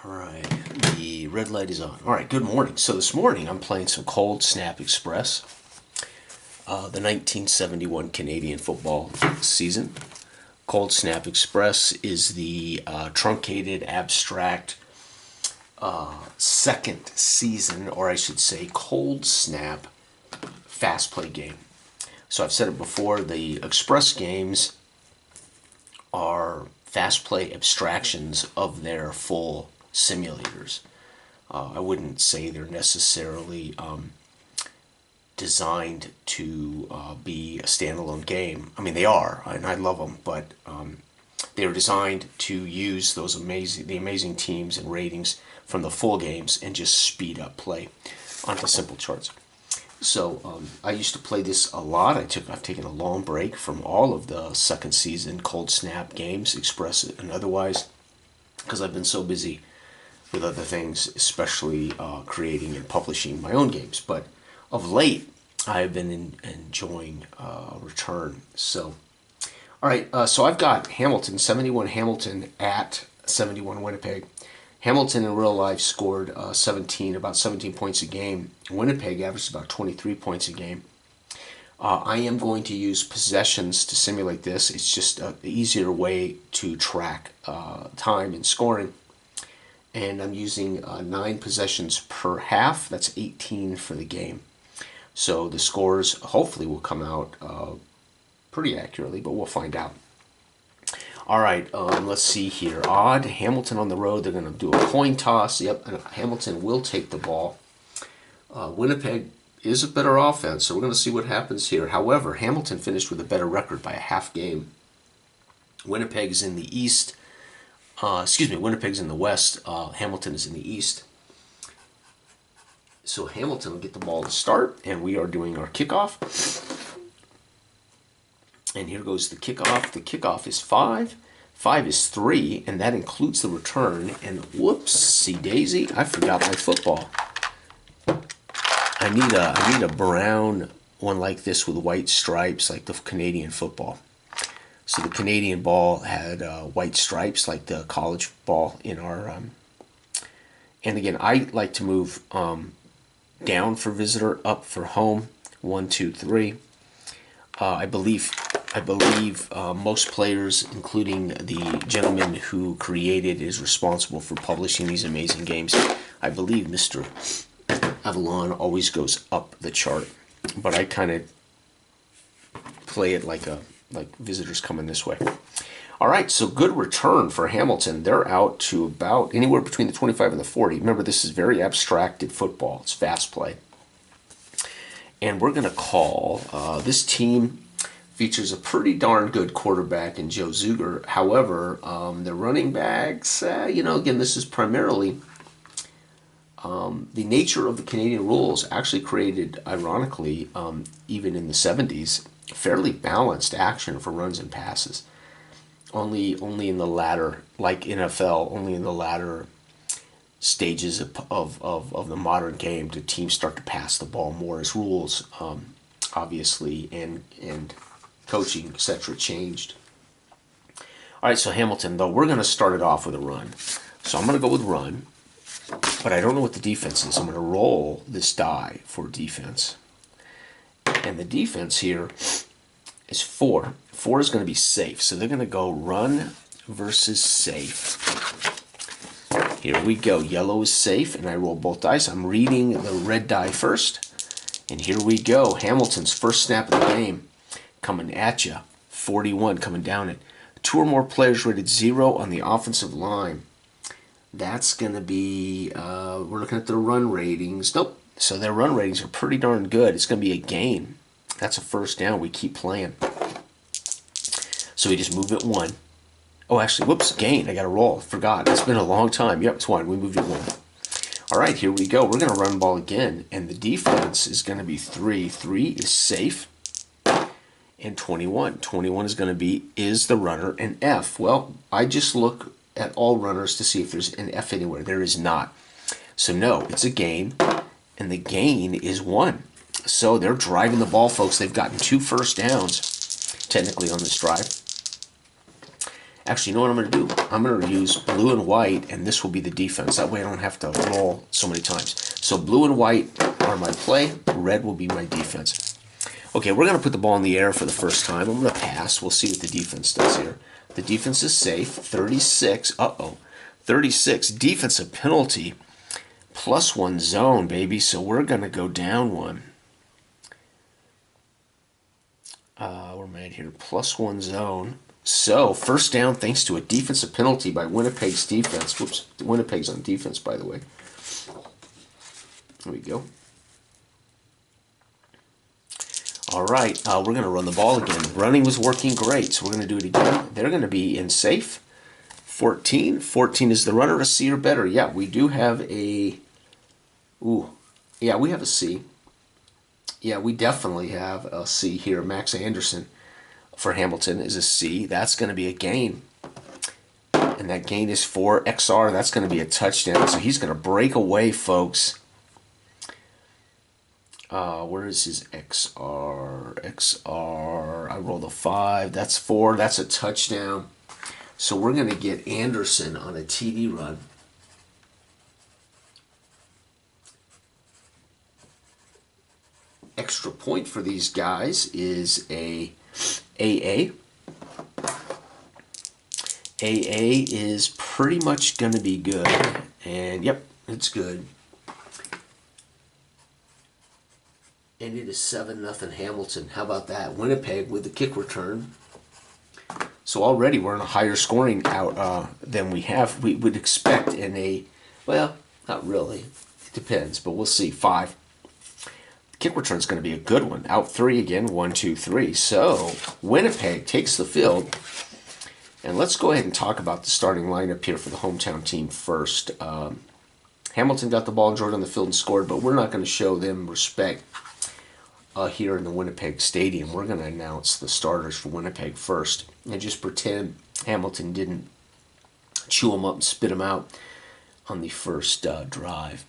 All right, the red light is on. All right, good morning. So this morning I'm playing some Cold Snap Express, the 1971 Canadian football season. Cold Snap Express is the truncated, abstract second season, or I should say, Cold Snap fast play game. So I've said it before, the Express games are fast play abstractions of their full simulators. I wouldn't say they're necessarily designed to be a standalone game. I mean, they are, and I love them, but they were designed to use the amazing teams and ratings from the full games and just speed up play onto simple charts. So I used to play this a lot. I've taken a long break from all of the second season Cold Snap games, Express and otherwise, because I've been so busy with other things, especially creating and publishing my own games. But of late, I've been enjoying return. So, all right. So I've got Hamilton, 71 Hamilton at 71 Winnipeg. Hamilton in real life scored about 17 points a game. Winnipeg averaged about 23 points a game. I am going to use possessions to simulate this. It's just an easier way to track time and scoring. And I'm using 9 possessions per half. That's 18 for the game. So the scores hopefully will come out pretty accurately, but we'll find out. All right, let's see here. Odd, Hamilton on the road. They're going to do a coin toss. Yep, and Hamilton will take the ball. Winnipeg is a better offense, so we're going to see what happens here. However, Hamilton finished with a better record by a half game. Winnipeg is in the east. Winnipeg's in the west. Hamilton is in the east. So Hamilton will get the ball to start, and we are doing our kickoff. And here goes the kickoff. The kickoff is 5. 5 is 3, and that includes the return. And whoopsie daisy, I forgot my football. I need a brown one like this with white stripes, like the Canadian football. So the Canadian ball had white stripes, like the college ball in our. And again, I like to move down for visitor, up for home. 1, 2, 3. I believe most players, including the gentleman who is responsible for publishing these amazing games. I believe Mr. Avalon always goes up the chart, but I kind of play it like visitors coming this way. All right, so good return for Hamilton. They're out to about anywhere between the 25 and the 40. Remember, this is very abstracted football. It's fast play. And we're going to call this team features a pretty darn good quarterback in Joe Zuger. However, the running backs, again, this is primarily the nature of the Canadian rules actually created, ironically, even in the 70s, fairly balanced action for runs and passes. Only in the latter, like NFL, only in the latter stages of the modern game do teams start to pass the ball more as rules, obviously, and coaching, etc. changed. All right, so Hamilton, though, we're going to start it off with a run. So I'm going to go with run, but I don't know what the defense is. I'm going to roll this die for defense. And the defense here is 4. 4 is going to be safe. So they're going to go run versus safe. Here we go. Yellow is safe, and I roll both dice. I'm reading the red die first. And here we go. Hamilton's first snap of the game coming at you. 41 coming down it. 2 or more players rated 0 on the offensive line. That's going to be, we're looking at their run ratings. Nope. So their run ratings are pretty darn good. It's going to be a gain. That's a first down. We keep playing. So we just move it 1. Oh, actually, whoops, gain. I got to roll. Forgot. It's been a long time. Yep, it's 1. We moved it 1. All right, here we go. We're going to run ball again. And the defense is going to be 3. 3 is safe. And 21. 21 is going to be, is the runner an F? Well, I just look at all runners to see if there's an F anywhere. There is not. So no, it's a gain. And the gain is 1. So they're driving the ball, folks. They've gotten 2 first downs, technically, on this drive. Actually, you know what I'm going to do? I'm going to use blue and white, and this will be the defense. That way I don't have to roll so many times. So blue and white are my play. Red will be my defense. Okay, we're going to put the ball in the air for the first time. I'm going to pass. We'll see what the defense does here. The defense is safe. 36. Uh-oh. 36. Defensive penalty. +1 zone, baby. So we're going to go down one. Where am I at here? +1 zone. So, first down thanks to a defensive penalty by Winnipeg's defense. Whoops, Winnipeg's on defense, by the way. There we go. All right, we're going to run the ball again. Running was working great, so we're going to do it again. They're going to be in safe. 14. 14 is the runner, a C or better. Yeah, we do have a... Ooh, yeah, we have a C. Yeah, we definitely have a C here. Max Anderson for Hamilton is a C. That's going to be a gain. And that gain is for XR. That's going to be a touchdown. So he's going to break away, folks. Where is his XR? XR. I rolled a 5. That's 4. That's a touchdown. So we're going to get Anderson on a TD run. Extra point for these guys is a AA. AA is pretty much going to be good. And yep, it's good. And it is 7-0 Hamilton. How about that? Winnipeg with the kick return. So already we're in a higher scoring out than we would expect in a, well, not really. It depends, but we'll see. 5. Kick return is going to be a good one. Out 3 again. 1, 2, 3. So Winnipeg takes the field. And let's go ahead and talk about the starting lineup here for the hometown team first. Hamilton got the ball, enjoyed on the field and scored, but we're not going to show them respect here in the Winnipeg Stadium. We're going to announce the starters for Winnipeg first and just pretend Hamilton didn't chew them up and spit them out on the first drive.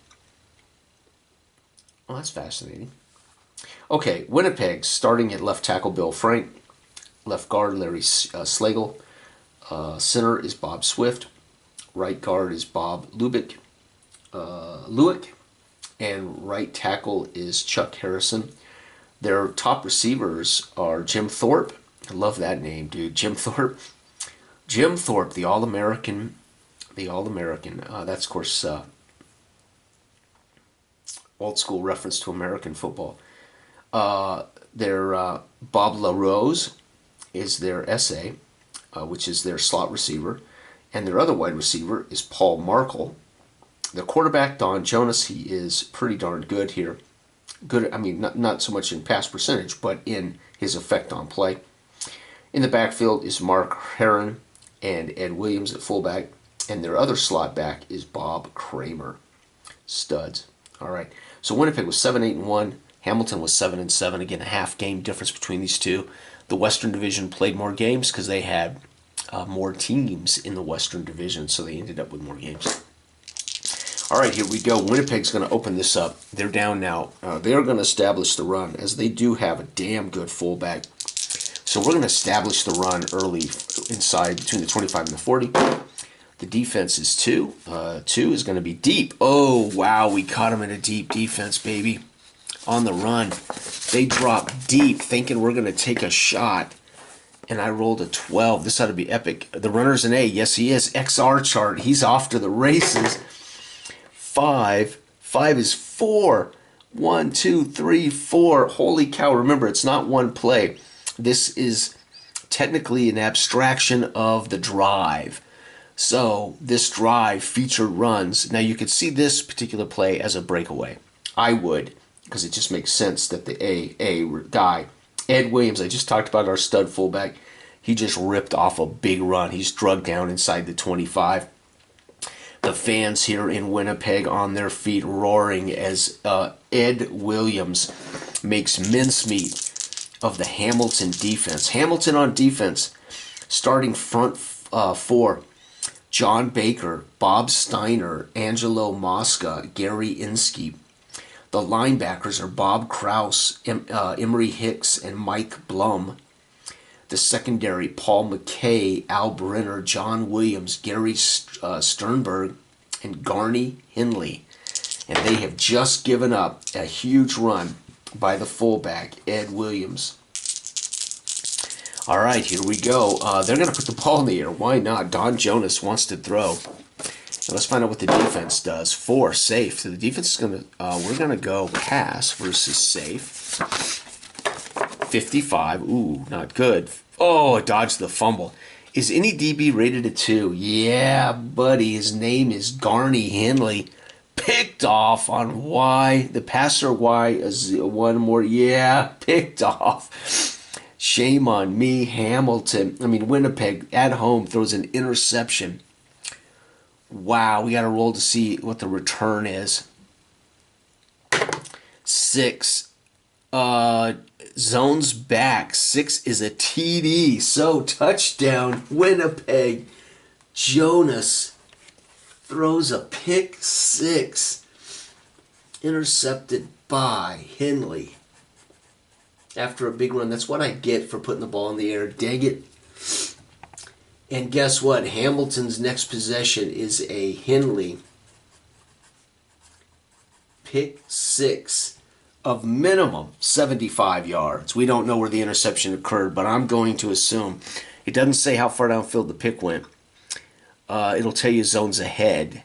Well, that's fascinating. Okay, Winnipeg starting at left tackle Bill Frank, left guard Larry Slagle, center is Bob Swift, right guard is Bob Lubick, and right tackle is Chuck Harrison. Their top receivers are Jim Thorpe. I love that name, dude. Jim Thorpe. Jim Thorpe, the All-American. The All-American. That's, of course, old school reference to American football. Their Bob LaRose is their SA, which is their slot receiver. And their other wide receiver is Paul Markle. The quarterback, Don Jonas, he is pretty darn good here. Good, I mean, not so much in pass percentage, but in his effect on play. In the backfield is Mark Heron and Ed Williams at fullback. And their other slot back is Bob Kramer. Studs. All right. So Winnipeg was 7-8-1. Hamilton was 7-7. Again, a half game difference between these two. The Western Division played more games because they had more teams in the Western Division, so they ended up with more games. All right, here we go. Winnipeg's going to open this up. They're down now. They're going to establish the run, as they do have a damn good fullback. So we're going to establish the run early inside between the 25 and the 40. The defense is 2. 2 is going to be deep. Oh, wow, we caught him in a deep defense, baby. On the run. They dropped deep, thinking we're going to take a shot. And I rolled a 12. This ought to be epic. The runner's an A. Yes, he is. XR chart. He's off to the races. 5. 5 is 4. 1, 2, 3, 4. Holy cow. Remember, it's not one play. This is technically an abstraction of the drive. So this drive featured runs. Now you could see this particular play as a breakaway. I would, because it just makes sense that the A guy, Ed Williams, I just talked about our stud fullback. He just ripped off a big run. He's drugged down inside the 25. The fans here in Winnipeg on their feet roaring as Ed Williams makes mincemeat of the Hamilton defense. Hamilton on defense, starting front 4. John Baker, Bob Steiner, Angelo Mosca, Gary Inskeep. The linebackers are Bob Kraus, Emery Hicks, and Mike Blum. The secondary, Paul McKay, Al Brenner, John Williams, Gary Sternberg, and Garney Henley. And they have just given up a huge run by the fullback, Ed Williams. All right, here we go. They're going to put the ball in the air. Why not? Don Jonas wants to throw. Now let's find out what the defense does. 4, safe. So the defense is going to, we're going to go pass versus safe. 55. Ooh, not good. Oh, it dodged the fumble. Is any DB rated a 2? Yeah, buddy. His name is Garney Henley. Picked off on Y. The passer Y is one more. Yeah, picked off. Shame on me. Winnipeg at home throws an interception. Wow, we got to roll to see what the return is. 6. Zones back. 6 is a TD. So touchdown, Winnipeg. Jonas throws a pick 6. Intercepted by Henley. After a big run. That's what I get for putting the ball in the air. Dang it. And guess what? Hamilton's next possession is a Henley pick 6 of minimum 75 yards. We don't know where the interception occurred, but I'm going to assume. It doesn't say how far downfield the pick went. It'll tell you zones ahead.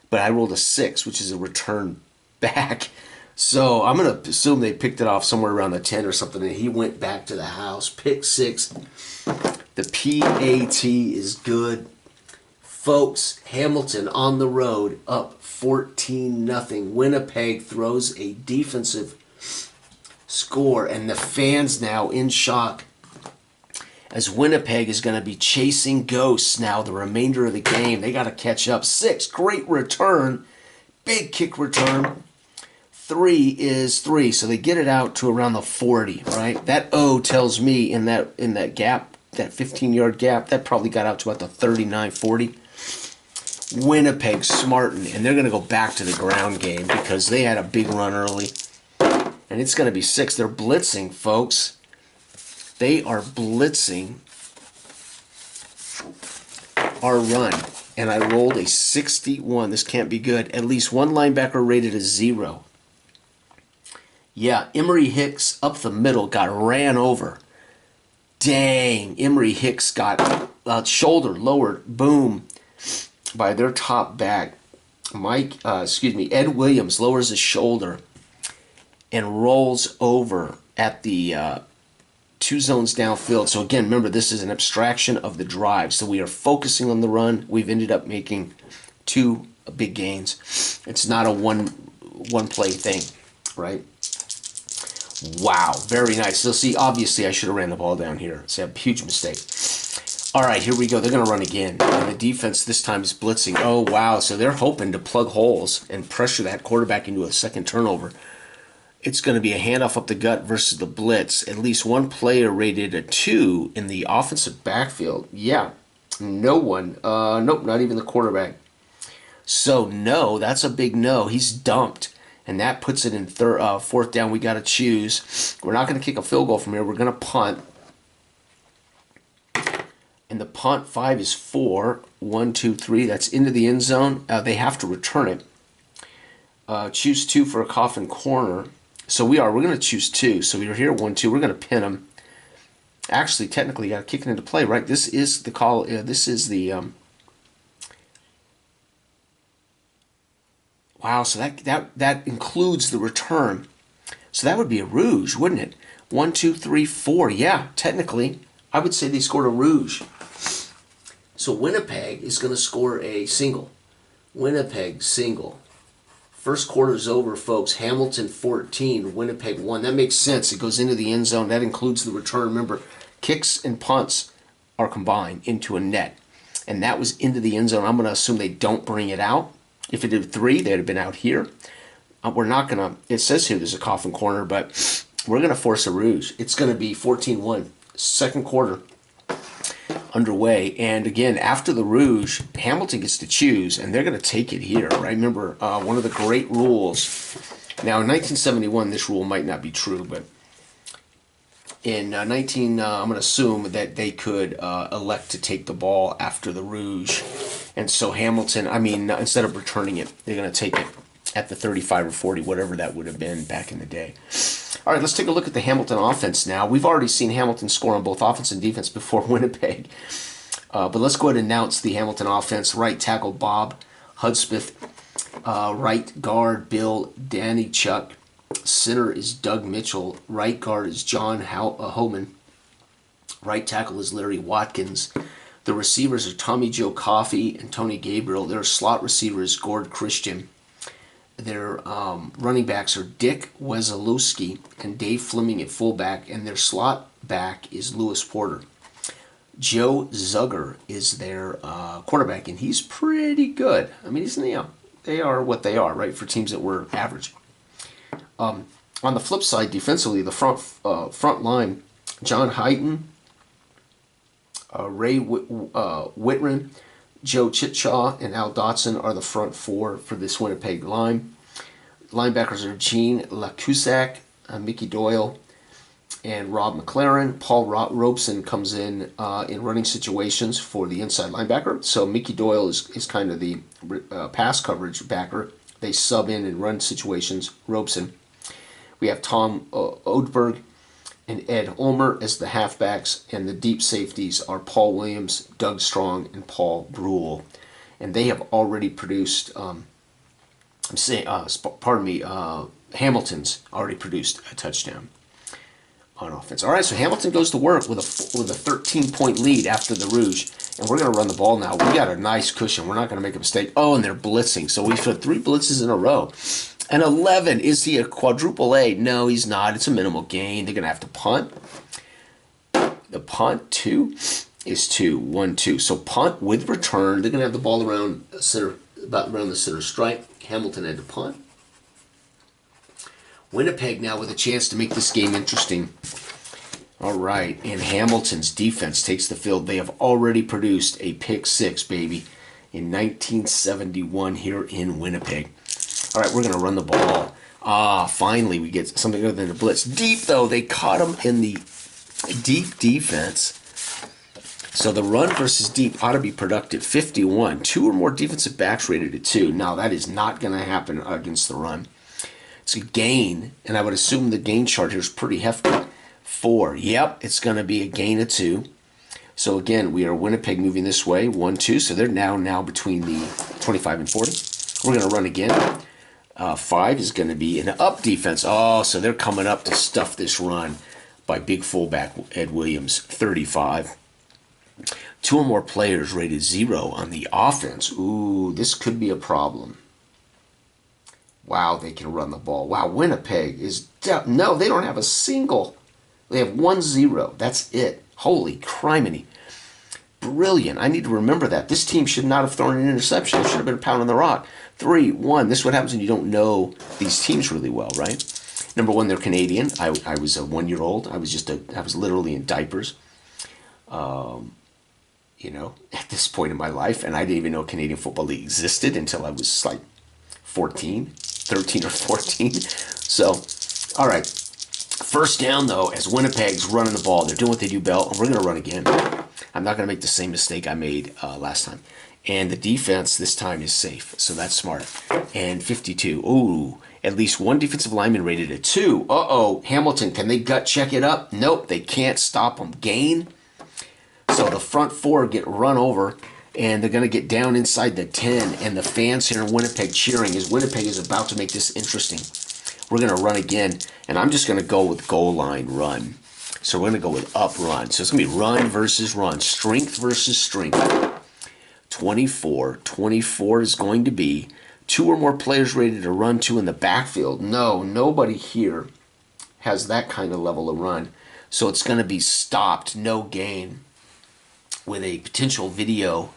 But I rolled a 6, which is a return back. So I'm going to assume they picked it off somewhere around the 10 or something, and he went back to the house. Pick 6. The PAT is good. Folks, Hamilton on the road up 14-0. Winnipeg throws a defensive score, and the fans now in shock as Winnipeg is going to be chasing ghosts now the remainder of the game. They got to catch up. 6, great return. Big kick return. 3 is 3, so they get it out to around the 40, right? That O tells me in that gap, that 15-yard gap, that probably got out to about the 39, 40. Winnipeg smarting, and they're going to go back to the ground game because they had a big run early, and it's going to be 6. They're blitzing, folks. They are blitzing our run, and I rolled a 61. This can't be good. At least one linebacker rated a 0. Yeah, Emery Hicks up the middle got ran over. Dang, Emery Hicks got shoulder lowered, boom, by their top back. Ed Williams lowers his shoulder and rolls over at the 2 zones downfield. So again, remember, this is an abstraction of the drive. So we are focusing on the run. We've ended up making 2 big gains. It's not a one play thing, right? Wow, very nice. So see, obviously I should have ran the ball down here. It's a huge mistake. All right, here we go. They're going to run again. And the defense this time is blitzing. Oh, wow. So they're hoping to plug holes and pressure that quarterback into a second turnover. It's going to be a handoff up the gut versus the blitz. At least one player rated a 2 in the offensive backfield. Yeah, no one. Nope, not even the quarterback. So no, that's a big no. He's dumped. And that puts it in 4th down. We got to choose. We're not going to kick a field goal from here. We're going to punt. And the punt 5 is 4. 1, 2, 3. That's into the end zone. They have to return it. Choose 2 for a coffin corner. So we're going to choose 2. So we're here 1, 2. We're going to pin them. Actually, technically, you got to kick it into play, right? This is the call. This is the. Wow, so that includes the return. So that would be a rouge, wouldn't it? 1, 2, 3, 4. Yeah, technically, I would say they scored a rouge. So Winnipeg is going to score a single. Winnipeg single. First quarter's over, folks. Hamilton 14, Winnipeg 1. That makes sense. It goes into the end zone. That includes the return. Remember, kicks and punts are combined into a net. And that was into the end zone. I'm going to assume they don't bring it out. If it did 3, they'd have been out here. We're not going to, it says here there's a coffin corner, but we're going to force a rouge. It's going to be 14-1, second quarter underway. And again, after the rouge, Hamilton gets to choose, and they're going to take it here, right? Remember, one of the great rules. Now, in 1971, this rule might not be true, but in 19, I'm going to assume that they could elect to take the ball after the Rouge. And so Hamilton, I mean, instead of returning it, they're going to take it at the 35 or 40, whatever that would have been back in the day. All right, let's take a look at the Hamilton offense now. We've already seen Hamilton score on both offense and defense before Winnipeg. But let's go ahead and announce the Hamilton offense. Right tackle Bob Hudspeth. Right guard Bill Danychuk. Center is Doug Mitchell. Right guard is John Homan. Right tackle is Larry Watkins. The receivers are Tommy Joe Coffey and Tony Gabriel. Their slot receiver is Gord Christian. Their running backs are Dick Wesolowski and Dave Fleming at fullback, and their slot back is Lewis Porter. Joe Zugger is their quarterback, and he's pretty good. I mean, they are what they are, right, for teams that were average. On the flip side, defensively, the front line, John Hyten, Ray Whitman, Joe Chitchaw, and Al Dotson are the front four for this Winnipeg line. Linebackers are Gene Lacusac, Mickey Doyle, and Rob McLaren. Paul Robeson comes in running situations for the inside linebacker. So Mickey Doyle is kind of the pass coverage backer. They sub in run situations. Robeson. We have Tom Odeberg and Ed Ulmer as the halfbacks, and the deep safeties are Paul Williams, Doug Strong, and Paul Brule. And they have already produced, Hamilton's already produced a touchdown on offense. All right, so Hamilton goes to work with a 13-point lead after the Rouge, and we're going to run the ball now. We got a nice cushion. We're not going to make a mistake. Oh, and they're blitzing. So we've had 3 blitzes in a row. And 11, is he a quadruple A? No, he's not. It's a minimal gain. They're going to have to punt. The punt, 2, is 2. 1, 2. So punt with return. They're going to have the ball around the center stripe. Hamilton had to punt. Winnipeg now with a chance to make this game interesting. All right, and Hamilton's defense takes the field. They have already produced a pick 6, baby, in 1971 here in Winnipeg. All right, we're going to run the ball. Finally, we get something other than a blitz. Deep, though, they caught him in the deep defense. So the run versus deep ought to be productive. 51. 2 or more defensive backs rated at 2. Now, that is not going to happen against the run. It's a gain, and I would assume the gain chart here is pretty hefty. 4. Yep, it's going to be a gain of 2. So again, we are Winnipeg moving this way. 1, 2. So they're now between the 25 and 40. We're going to run again. 5 is going to be an up defense. Oh, so they're coming up to stuff this run by big fullback Ed Williams, 35. 2 or more players rated 0 on the offense. Ooh, this could be a problem. Wow, they can run the ball. Wow, Winnipeg is... No, they don't have a single. They have 1 0. That's it. Holy criminy. Brilliant. I need to remember that. This team should not have thrown an interception. It should have been a pound on the rock. 3, 1. This is what happens when you don't know these teams really well, right? Number 1, they're Canadian. I was a 1-year-old. I was literally in diapers. At this point in my life, and I didn't even know Canadian Football League existed until I was like 13 or 14. So, all right. First down, though, as Winnipeg's running the ball. They're doing what they do best, and we're going to run again. I'm not going to make the same mistake I made last time. And the defense this time is safe, so that's smart. And 52. Ooh, at least 1 defensive lineman rated a 2. Uh-oh, Hamilton, can they gut check it up? Nope, they can't stop them. Gain. So the front 4 get run over, and they're going to get down inside the 10, and the fans here in Winnipeg cheering as Winnipeg is about to make this interesting. We're going to run again, and I'm just going to go with goal line run. So we're going to go with up run. So it's going to be run versus run, strength versus strength. 24. 24 is going to be 2 or more players rated to run 2 in the backfield. No, nobody here has that kind of level of run. So it's going to be stopped, no gain, with a potential video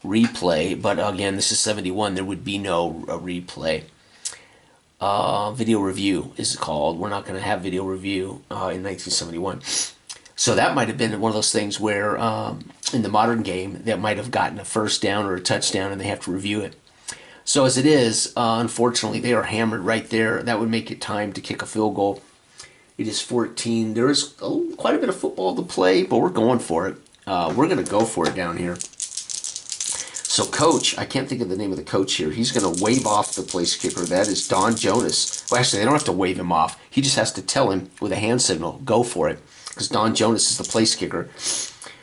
replay. But again, this is 71. There would be no replay. Video review is called. We're not going to have video review in 1971. So that might have been one of those things where in the modern game that might have gotten a first down or a touchdown and they have to review it. So as it is, unfortunately, they are hammered right there. That would make it time to kick a field goal. It is 14. There is quite a bit of football to play, but we're going for it. We're going to go for it down here. So coach, I can't think of the name of the coach here. He's going to wave off the place kicker. That is Don Jonas. Well, actually, they don't have to wave him off. He just has to tell him with a hand signal, go for it. Because Don Jonas is the place kicker.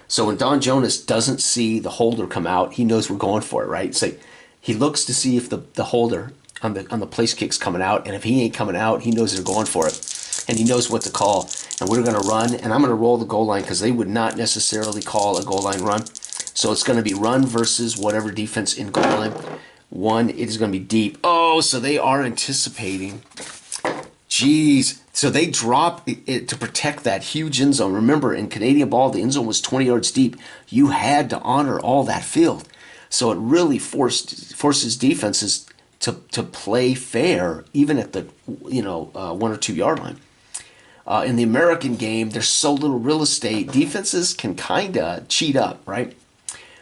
So when Don Jonas doesn't see the holder come out, he knows we're going for it, right? So he looks to see if the holder on the place kick's coming out. And if he ain't coming out, he knows they're going for it. And he knows what to call. And we're going to run. And I'm going to roll the goal line because they would not necessarily call a goal line run. So it's going to be run versus whatever defense in goal line. One, it is going to be deep. Oh, so they are anticipating. Jeez. So they drop it to protect that huge end zone. Remember, in Canadian ball, the end zone was 20 yards deep. You had to honor all that field. So it really forces defenses to play fair, even at the 1 or 2 yard line. In the American game, there's so little real estate. Defenses can kind of cheat up, right?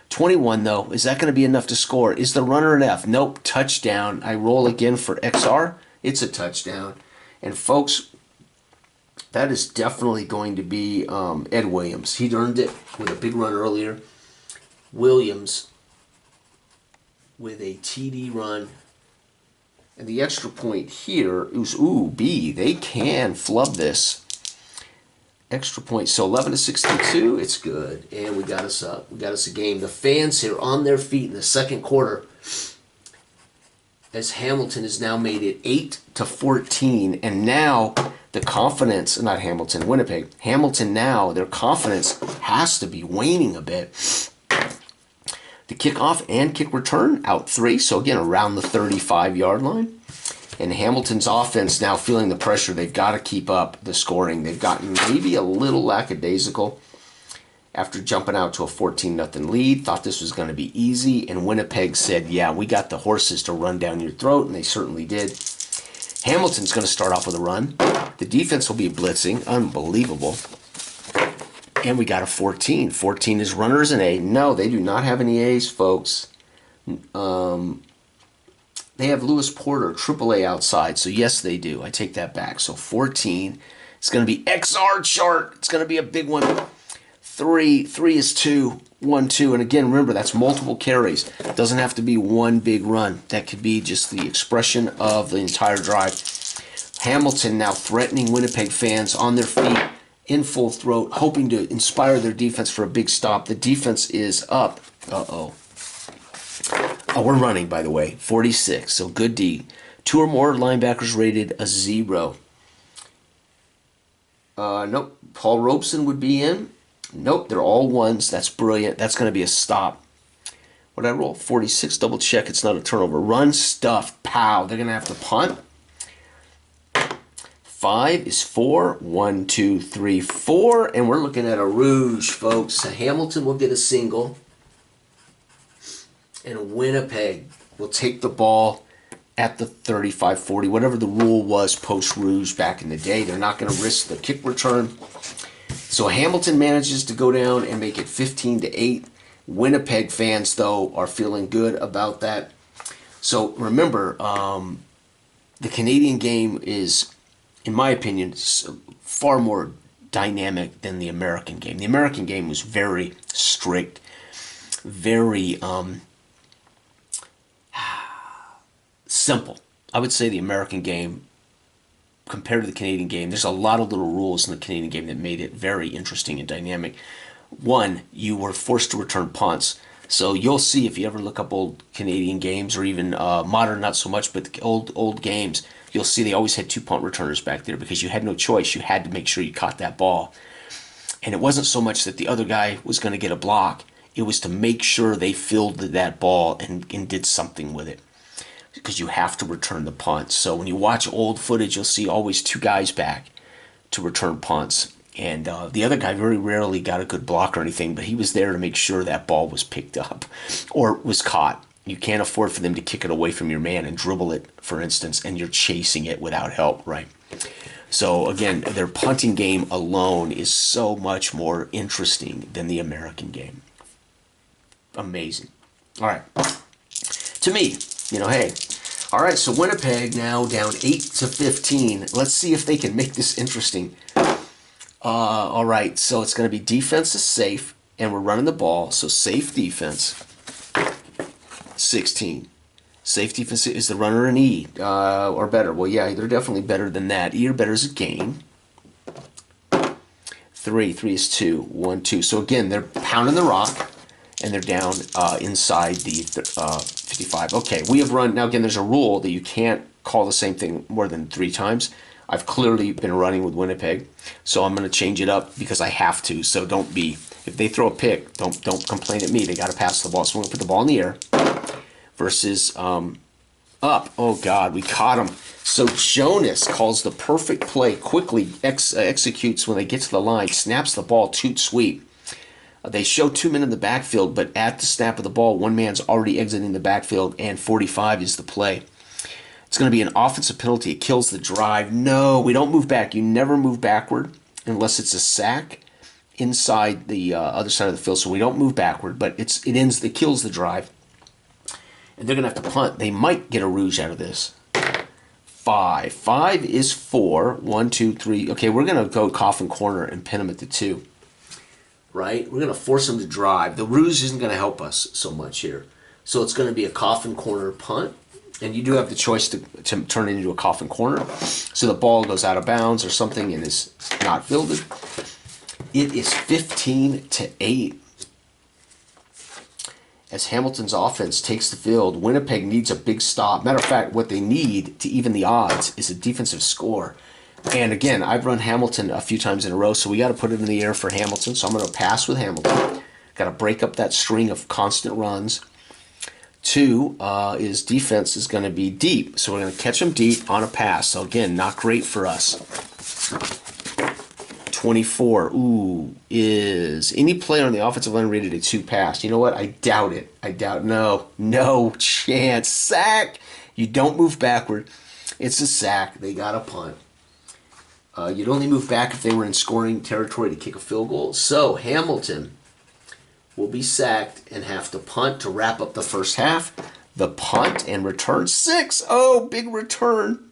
21, though, is that going to be enough to score? Is the runner an F? Nope, touchdown. I roll again for XR. It's a touchdown. And, folks, that is definitely going to be Ed Williams. He'd earned it with a big run earlier. Williams with a TD run. And the extra point here is, B. They can flub this. Extra point. So 11-62. It's good. And we got us up. We got us a game. The fans here on their feet in the second quarter as Hamilton has now made it 8-14. And now the confidence, not Hamilton, Winnipeg. Hamilton now, their confidence has to be waning a bit. The kickoff and kick return out 3. So again, around the 35-yard line. And Hamilton's offense now feeling the pressure. They've got to keep up the scoring. They've gotten maybe a little lackadaisical after jumping out to a 14-0 lead. Thought this was going to be easy. And Winnipeg said, yeah, we got the horses to run down your throat. And they certainly did. Hamilton's going to start off with a run. The defense will be blitzing. Unbelievable. And we got a 14. 14 is runners and A. No, they do not have any A's, folks. They have Lewis Porter, AAA outside. So, yes, they do. I take that back. So, 14. It's going to be XR chart. It's going to be a big one. 3 is 2. 1, 2. And, again, remember, that's multiple carries. It doesn't have to be one big run. That could be just the expression of the entire drive. Hamilton now threatening Winnipeg fans on their feet, in full throat, hoping to inspire their defense for a big stop. The defense is up. Uh-oh. Oh, we're running, by the way. 46, so good D. 2 or more linebackers rated a 0. Nope. Paul Robeson would be in. Nope, they're all 1s. That's brilliant. That's going to be a stop. What did I roll? 46. Double check. It's not a turnover. Run stuff. Pow. They're going to have to punt. 5 is 4. 1, 2, 3, 4. And we're looking at a rouge, folks. Hamilton will get a single. And Winnipeg will take the ball at the 35-40, whatever the rule was post-rouge back in the day. They're not going to risk the kick return. So Hamilton manages to go down and make it 15-8. Winnipeg fans, though, are feeling good about that. So remember, the Canadian game is, in my opinion, far more dynamic than the American game. The American game was very strict, very simple. I would say the American game, compared to the Canadian game, there's a lot of little rules in the Canadian game that made it very interesting and dynamic. One, you were forced to return punts. So you'll see if you ever look up old Canadian games, or even modern, not so much, but the old games, you'll see they always had 2 punt returners back there because you had no choice. You had to make sure you caught that ball. And it wasn't so much that the other guy was going to get a block. It was to make sure they fielded that ball and did something with it, because you have to return the punts. So when you watch old footage, you'll see always 2 guys back to return punts. And the other guy very rarely got a good block or anything, but he was there to make sure that ball was picked up or was caught. You can't afford for them to kick it away from your man and dribble it, for instance, and you're chasing it without help, right? So again, their punting game alone is so much more interesting than the American game. Amazing. All right. To me, hey, All right, so Winnipeg now down 8-15. Let's see if they can make this interesting. All right, so it's going to be defense is safe, and we're running the ball, so safe defense, 16. Safe defense is the runner an E, or better. Well, yeah, they're definitely better than that. E or better is a gain. 3 is 2, 1, 2. So again, they're pounding the rock, and they're down inside the 55. Okay, we have run. Now again, there's a rule that you can't call the same thing more than 3 times. I've clearly been running with Winnipeg, so I'm going to change it up because I have to. So don't be, if they throw a pick, don't complain at me. They got to pass the ball. So we're going to put the ball in the air versus up. Oh God, we caught him. So Jonas calls the perfect play, quickly executes when they get to the line, snaps the ball, toot sweep. They show 2 men in the backfield, but at the snap of the ball, 1 man's already exiting the backfield, and 45 is the play. It's going to be an offensive penalty. It kills the drive. No, we don't move back. You never move backward unless it's a sack inside the other side of the field. So we don't move backward, but it kills the drive. And they're going to have to punt. They might get a rouge out of this. 5. 5 is 4. 1, 2, 3. Okay, we're going to go coffin corner and pin them at the 2. Right? We're going to force them to drive. The rouge isn't going to help us so much here. So it's going to be a coffin corner punt. And you do have the choice to turn it into a coffin corner. So the ball goes out of bounds or something and is not fielded. It is 15-8. As Hamilton's offense takes the field, Winnipeg needs a big stop. Matter of fact, what they need to even the odds is a defensive score. And again, I've run Hamilton a few times in a row, so we got to put it in the air for Hamilton. So I'm going to pass with Hamilton. Got to break up that string of constant runs. 2 is defense is going to be deep. So we're going to catch them deep on a pass. So again, not great for us. 24. Ooh, is any player on the offensive line rated a 2 pass? You know what? I doubt it. No chance. Sack. You don't move backward. It's a sack. They got a punt. You'd only move back if they were in scoring territory to kick a field goal. So Hamilton will be sacked and have to punt to wrap up the first half. The punt and return 6. Oh, big return.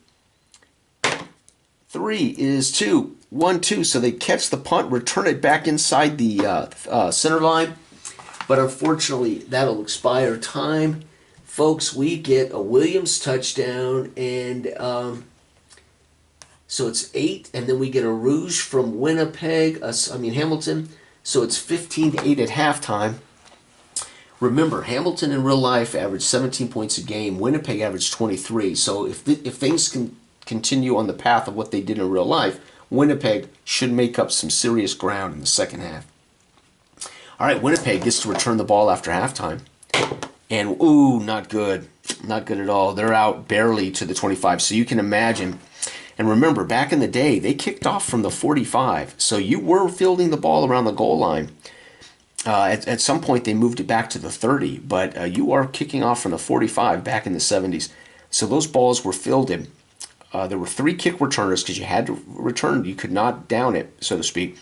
3 is 2. 1, 2. So they catch the punt, return it back inside the center line. But unfortunately, that'll expire time. Folks, we get a Williams touchdown, and so it's 8, and then we get a rouge from Hamilton. So it's 15-8 at halftime. Remember, Hamilton in real life averaged 17 points a game. Winnipeg averaged 23. So if things can continue on the path of what they did in real life, Winnipeg should make up some serious ground in the second half. All right, Winnipeg gets to return the ball after halftime. And, ooh, not good. Not good at all. They're out barely to the 25. So you can imagine. And remember, back in the day, they kicked off from the 45. So you were fielding the ball around the goal line. At some point, they moved it back to the 30. But you are kicking off from the 45 back in the 70s. So those balls were fielded. There were 3 kick returners because you had to return. You could not down it, so to speak.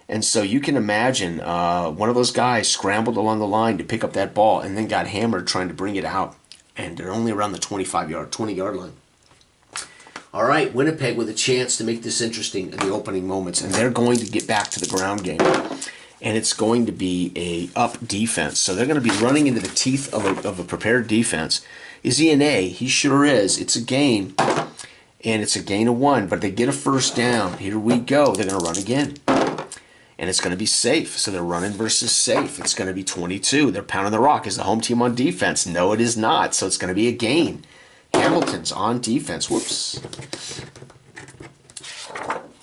And so you can imagine one of those guys scrambled along the line to pick up that ball and then got hammered trying to bring it out. And they're only around the 20-yard line. All right, Winnipeg with a chance to make this interesting in the opening moments. And they're going to get back to the ground game. And it's going to be a up defense. So they're going to be running into the teeth of a prepared defense. Is he an A? He sure is. It's a gain. And it's a gain of 1. But they get a first down. Here we go. They're going to run again. And it's going to be safe. So they're running versus safe. It's going to be 22. They're pounding the rock. Is the home team on defense? No, it is not. So it's going to be a gain. Hamilton's on defense. Whoops.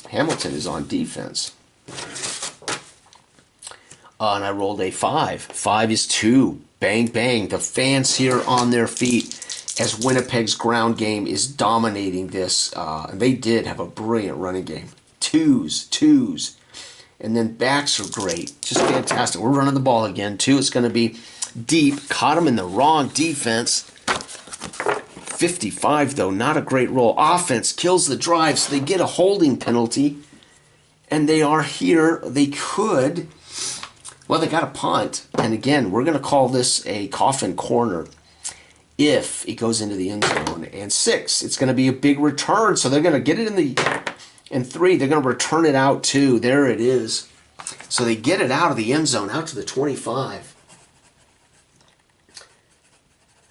Hamilton is on defense. And I rolled a 5. 5 is 2. Bang, bang. The fans here on their feet as Winnipeg's ground game is dominating this. They did have a brilliant running game. Twos. And then backs are great. Just fantastic. We're running the ball again, too. It's going to be deep. Caught him in the wrong defense. 55, though. Not a great roll. Offense kills the drive, so they get a holding penalty. And they are here. They could. Well, they got a punt. And again, we're going to call this a coffin corner. if it goes into the end zone. And 6, it's going to be a big return. So they're going to get it in the, and 3, they're going to return it out too. There it is. So they get it out of the end zone, out to the 25.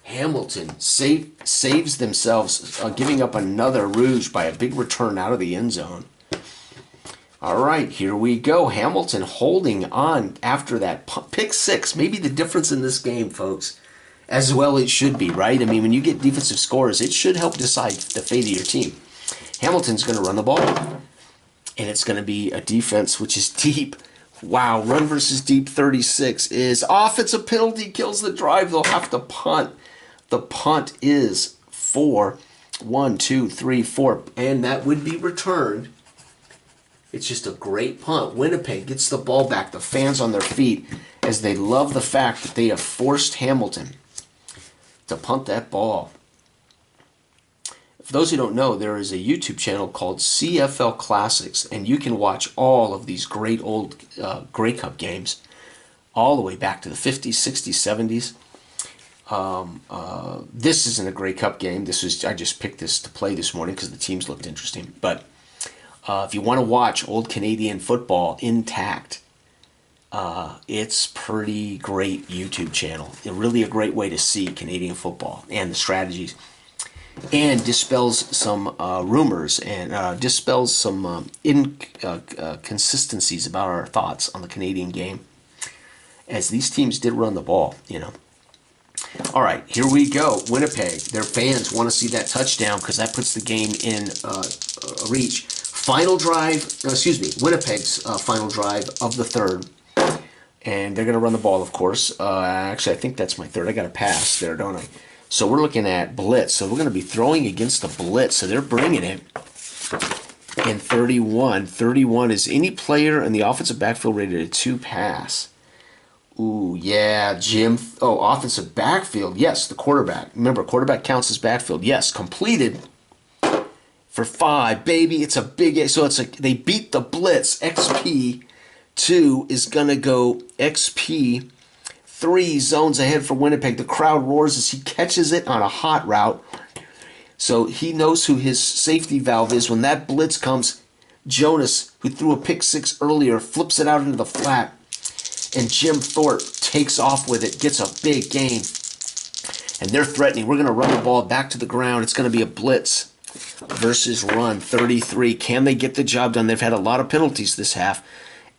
Hamilton saves themselves, giving up another rouge by a big return out of the end zone. All right, here we go. Hamilton holding on after that pick 6. Maybe the difference in this game, folks. As well it should be, right? I mean, when you get defensive scores, it should help decide the fate of your team. Hamilton's going to run the ball. And it's going to be a defense which is deep. Wow, run versus deep 36 is off. It's a penalty, kills the drive. They'll have to punt. The punt is 4. 1, 2, 3, 4. And that would be returned. It's just a great punt. Winnipeg gets the ball back. The fans on their feet as they love the fact that they have forced Hamilton to punt that ball. For those who don't know, there is a YouTube channel called CFL Classics, and you can watch all of these great old Grey Cup games all the way back to the 50s, 60s, 70s. This isn't a Grey Cup game. I just picked this to play this morning because the teams looked interesting. But if you want to watch old Canadian football intact, it's pretty great YouTube channel. Really a great way to see Canadian football and the strategies, and dispels some rumors and dispels some inconsistencies about our thoughts on the Canadian game, as these teams did run the ball, you know. All right, here we go. Winnipeg, their fans want to see that touchdown because that puts the game in reach. Final drive, Winnipeg's final drive of the third. And they're going to run the ball, of course. Actually, I think that's my third. I got a pass there, don't I? So we're looking at blitz. So we're going to be throwing against the blitz. So they're bringing it in 31. 31 is any player in the offensive backfield rated a 2 pass. Ooh, yeah, Jim. Oh, offensive backfield. Yes, the quarterback. Remember, quarterback counts as backfield. Yes, completed for 5. Baby, it's a big... So it's they beat the blitz. XP 2 is going to go XP 3 zones ahead for Winnipeg. The crowd roars as he catches it on a hot route. So he knows who his safety valve is. When that blitz comes, Jonas, who threw a pick 6 earlier, flips it out into the flat. And Jim Thorpe takes off with it, gets a big gain. And they're threatening. We're going to run the ball back to the ground. It's going to be a blitz versus run. 33. Can they get the job done? They've had a lot of penalties this half.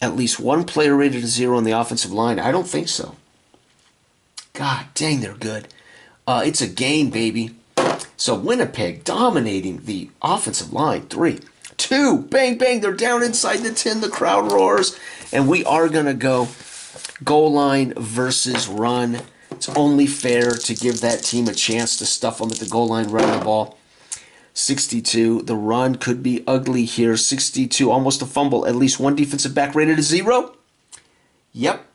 At least one player rated a 0 on the offensive line. I don't think so. God dang, they're good. It's a gain, baby. So Winnipeg dominating the offensive line. 3, 2, bang, bang. They're down inside the 10. The crowd roars. And we are going to go goal line versus run. It's only fair to give that team a chance to stuff them at the goal line, running the ball. 62. The run could be ugly here. 62. Almost a fumble. At least one defensive back rated a 0. Yep.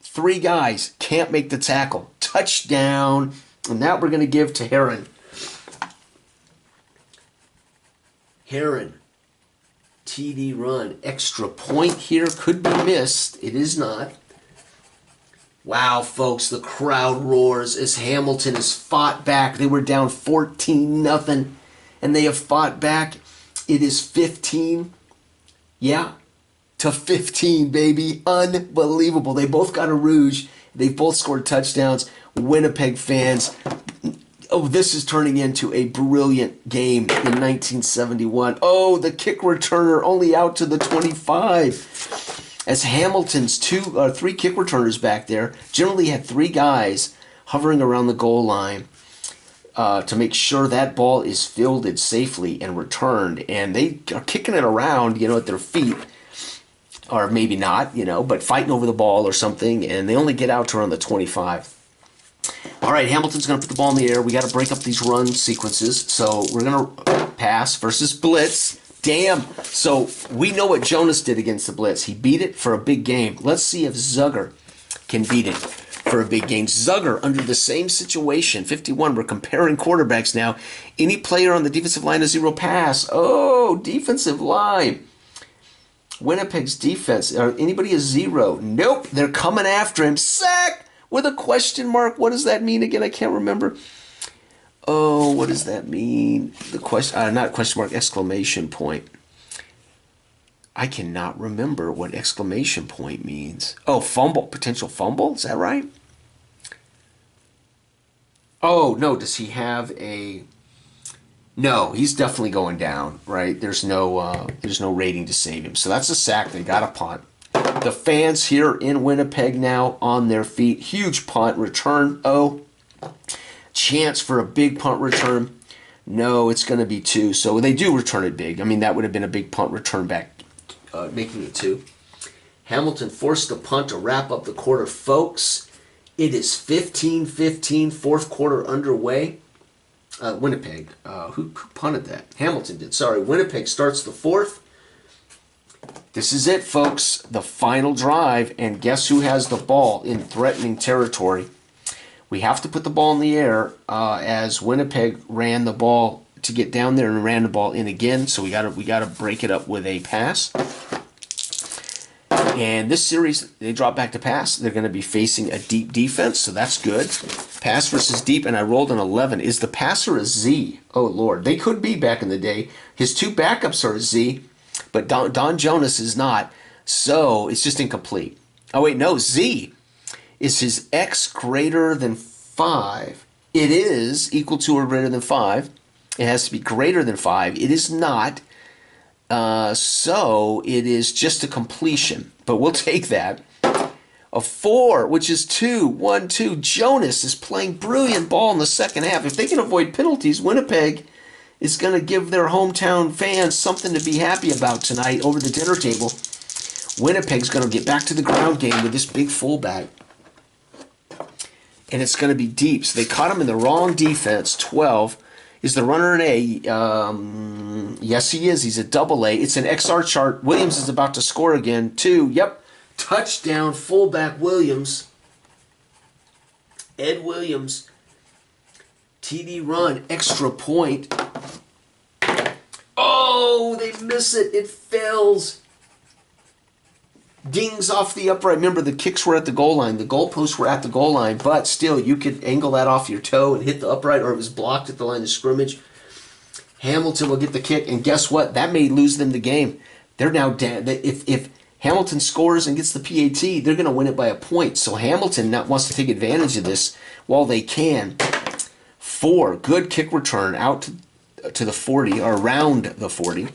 3 guys can't make the tackle. Touchdown. And that we're going to give to Heron. TD run. Extra point here could be missed. It is not. Wow, folks, the crowd roars as Hamilton has fought back. They were down 14-0, and they have fought back. It is 15. Yeah, to 15, baby. Unbelievable. They both got a rouge. They both scored touchdowns. Winnipeg fans, oh, this is turning into a brilliant game in 1971. Oh, the kick returner only out to the 25. As Hamilton's 3 kick returners back there generally had 3 guys hovering around the goal line to make sure that ball is fielded safely and returned. And they are kicking it around, at their feet. Or maybe not, but fighting over the ball or something. And they only get out to around the 25. All right, Hamilton's going to put the ball in the air. We got to break up these run sequences. So we're going to pass versus blitz. Damn. So we know what Jonas did against the blitz. He beat it for a big game. Let's see if Zugger can beat it for a big game. Zugger, under the same situation, 51. We're comparing quarterbacks now. Any player on the defensive line, a 0 pass. Oh, defensive line. Winnipeg's defense. Anybody a 0? Nope. They're coming after him. Sack. with a question mark. What does that mean again? I can't remember. Oh, what does that mean? The question, not question mark, exclamation point. I cannot remember what exclamation point means. Oh, fumble, potential fumble. Is that right? Oh no, does he have a? No, he's definitely going down. Right? There's no rating to save him. So that's a sack. They got a punt. The fans here in Winnipeg now on their feet. Huge punt return. Oh, chance for a big punt return. No, it's going to be 2. So they do return it big. I mean, that would have been a big punt return back, making it 2. Hamilton forced the punt to wrap up the quarter, folks. It is 15-15, fourth quarter underway. Winnipeg. Who punted that? Hamilton did. Sorry. Winnipeg starts the fourth. This is it, folks. The final drive. And guess who has the ball in threatening territory? We have to put the ball in the air as Winnipeg ran the ball to get down there and ran the ball in again. So we gotta break it up with a pass. And this series, they drop back to pass. They're going to be facing a deep defense, so that's good. Pass versus deep, and I rolled an 11. Is the passer a Z? Oh, Lord. They could be back in the day. His 2 backups are a Z, but Don Jonas is not, so it's just incomplete. Oh, wait, no, Z. Is his X greater than 5? It is equal to or greater than 5. It has to be greater than 5. It is not. So it is just a completion, but we'll take that. A 4, which is 2, 1, 2. Jonas is playing brilliant ball in the second half. If they can avoid penalties, Winnipeg is going to give their hometown fans something to be happy about tonight over the dinner table. Winnipeg's going to get back to the ground game with this big fullback. And it's going to be deep. So they caught him in the wrong defense, 12. Is the runner an A? Yes, he is. He's a double A. It's an XR chart. Williams is about to score again. 2. Yep. Touchdown, fullback Williams. Ed Williams. TD run, extra point. Oh, they miss it. It fails. Dings off the upright. Remember, the kicks were at the goal line. The goalposts were at the goal line, but still, you could angle that off your toe and hit the upright, or it was blocked at the line of scrimmage. Hamilton will get the kick, and guess what? That may lose them the game. They're now down. If Hamilton scores and gets the PAT, they're going to win it by a point. So Hamilton wants to take advantage of this while they can. 4, good kick return out to the 40, or around the 40.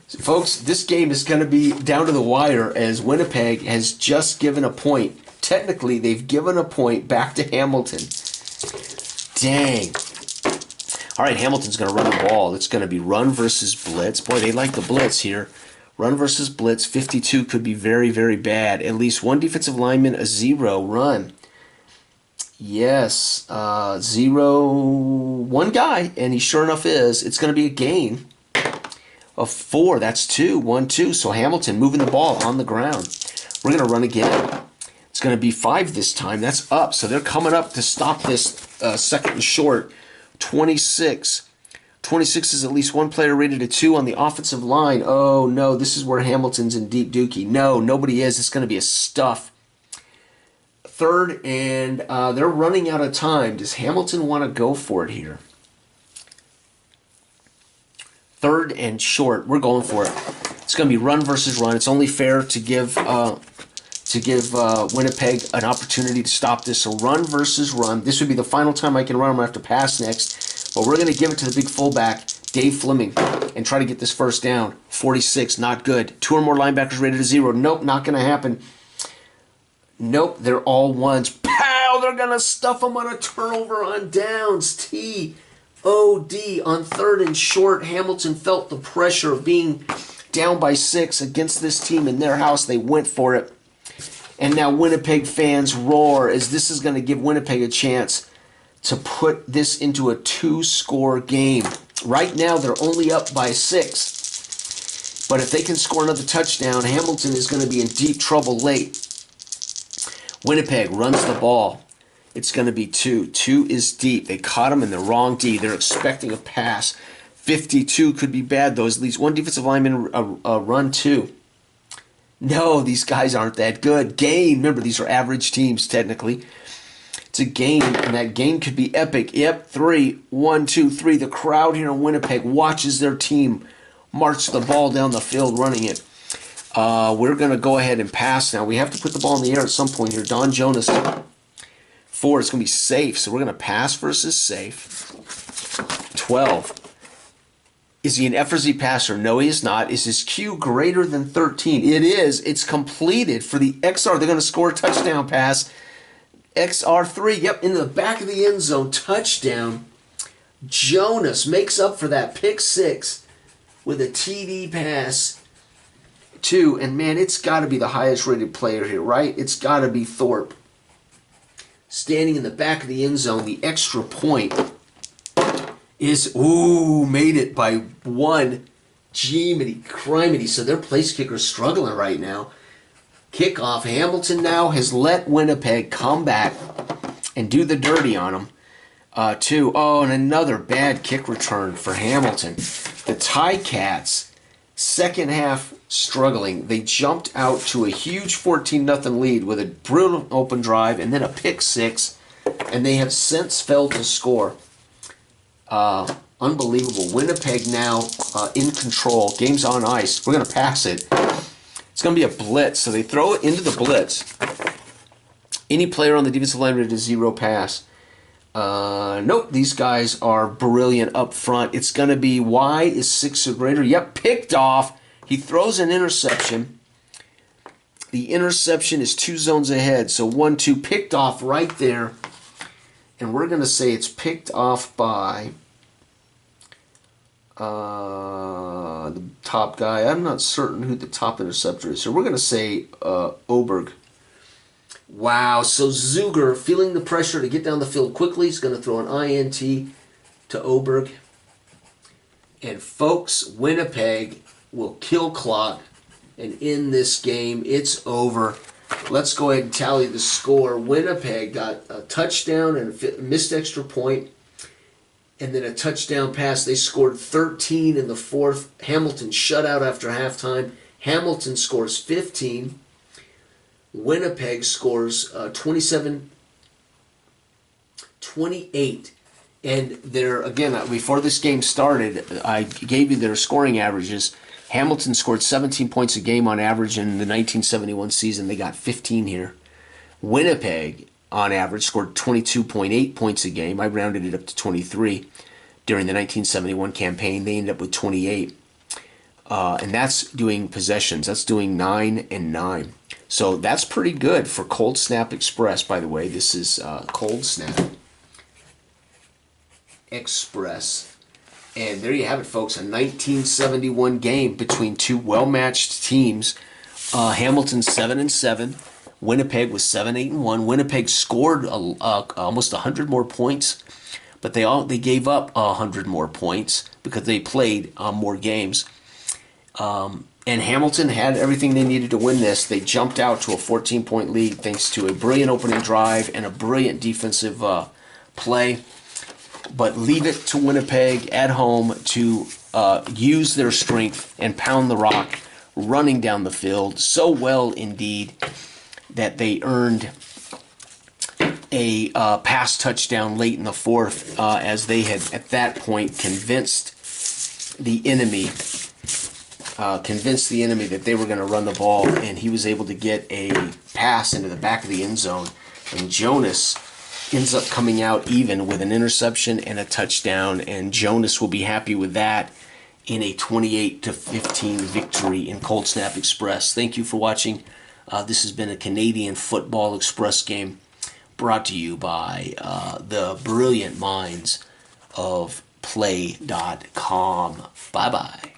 Folks, this game is going to be down to the wire as Winnipeg has just given a point. Technically, they've given a point back to Hamilton. Dang. All right, Hamilton's going to run the ball. It's going to be run versus blitz. Boy, they like the blitz here. Run versus blitz. 52 could be very, very bad. At least one defensive lineman, a 0. Run. Yes, 0. One guy, and he sure enough is. It's going to be a gain of 4. That's 2. 1, 2. So Hamilton moving the ball on the ground. We're going to run again. It's going to be 5 this time. That's up. So they're coming up to stop this second and short. 26. 26 is at least one player rated a 2 on the offensive line. Oh, no. This is where Hamilton's in deep dookie. No, nobody is. It's going to be a stuff. 3rd, and they're running out of time. Does Hamilton want to go for it here? 3rd and short. We're going for it. It's going to be run versus run. It's only fair to give Winnipeg an opportunity to stop this. So run versus run. This would be the final time I can run. I'm going to have to pass next. But we're going to give it to the big fullback, Dave Fleming, and try to get this first down. 46, not good. 2 or more linebackers rated a 0. Nope, not going to happen. Nope, they're all ones. Pow! They're going to stuff them on a turnover on downs. T-O-D on 3rd and short. Hamilton felt the pressure of being down by 6 against this team in their house. They went for it. And now Winnipeg fans roar as this is going to give Winnipeg a chance to put this into a 2-score game. Right now, they're only up by 6. But if they can score another touchdown, Hamilton is going to be in deep trouble late. Winnipeg runs the ball. It's going to be 2. 2 is deep. They caught him in the wrong D. They're expecting a pass. 52 could be bad, though. At least one defensive lineman run 2. No, these guys aren't that good. Game. Remember, these are average teams, technically. It's a game, and that game could be epic. Yep, 3, 1, 2, 3. The crowd here in Winnipeg watches their team march the ball down the field running it. We're going to go ahead and pass now. We have to put the ball in the air at some point here. Don Jonas, 4. It's going to be safe, so we're going to pass versus safe. 12. Is he an F or Z passer? No, he is not. Is his Q greater than 13? It is. It's completed for the XR. They're going to score a touchdown pass. XR3, yep, into the back of the end zone. Touchdown. Jonas makes up for that pick 6 with a TD pass. 2, and man, it's got to be the highest rated player here, right? It's got to be Thorpe. Standing in the back of the end zone, the extra point is, made it by 1. Gee, criminy. So their place kicker's struggling right now. Kickoff. Hamilton now has let Winnipeg come back and do the dirty on them. 2. And another bad kick return for Hamilton. The Ticats, second half struggling. They jumped out to a huge 14-0 lead with a brutal open drive and then a pick 6, and they have since failed to score. Unbelievable. Winnipeg now in control. Game's on ice. We're going to pass it. It's going to be a blitz, so they throw it into the blitz. Any player on the defensive line ready to 0 pass. Nope, these guys are brilliant up front. It's going to be Y is 6 or greater. Yep, picked off. He throws an interception. The interception is 2 zones ahead, so 1, 2, picked off right there. And we're going to say it's picked off by the top guy. I'm not certain who the top interceptor is. So we're going to say Oberg. Wow, so Zuger, feeling the pressure to get down the field quickly, is going to throw an INT to Oberg. And folks, Winnipeg will kill clock and in this game. It's over. Let's go ahead and tally the score. Winnipeg got a touchdown and a missed extra point, and then a touchdown pass. They scored 13 in the 4th. Hamilton shut out after halftime. Hamilton scores 15. Winnipeg scores 27-28. And they're, again, before this game started, I gave you their scoring averages. Hamilton scored 17 points a game on average in the 1971 season. They got 15 here. Winnipeg, on average, scored 22.8 points a game. I rounded it up to 23 during the 1971 campaign. They ended up with 28. And that's doing possessions. That's doing 9 and 9. So that's pretty good for Cold Snap Express, by the way. This is Cold Snap Express. And there you have it, folks. A 1971 game between 2 well-matched teams. Hamilton 7-7. Winnipeg was 7-8-1. Winnipeg scored almost 100 more points, but they gave up 100 more points because they played more games. And Hamilton had everything they needed to win this. They jumped out to a 14-point lead thanks to a brilliant opening drive and a brilliant defensive play. But leave it to Winnipeg at home to use their strength and pound the rock, running down the field so well indeed that they earned a pass touchdown late in the 4th as they had at that point convinced the enemy that they were going to run the ball, and he was able to get a pass into the back of the end zone, and Jonas ends up coming out even with an interception and a touchdown, and Jonas will be happy with that in a 28-15 victory in Cold Snap Express. Thank you for watching. This has been a Canadian Football Express game brought to you by the brilliant minds of Play.com. Bye-bye.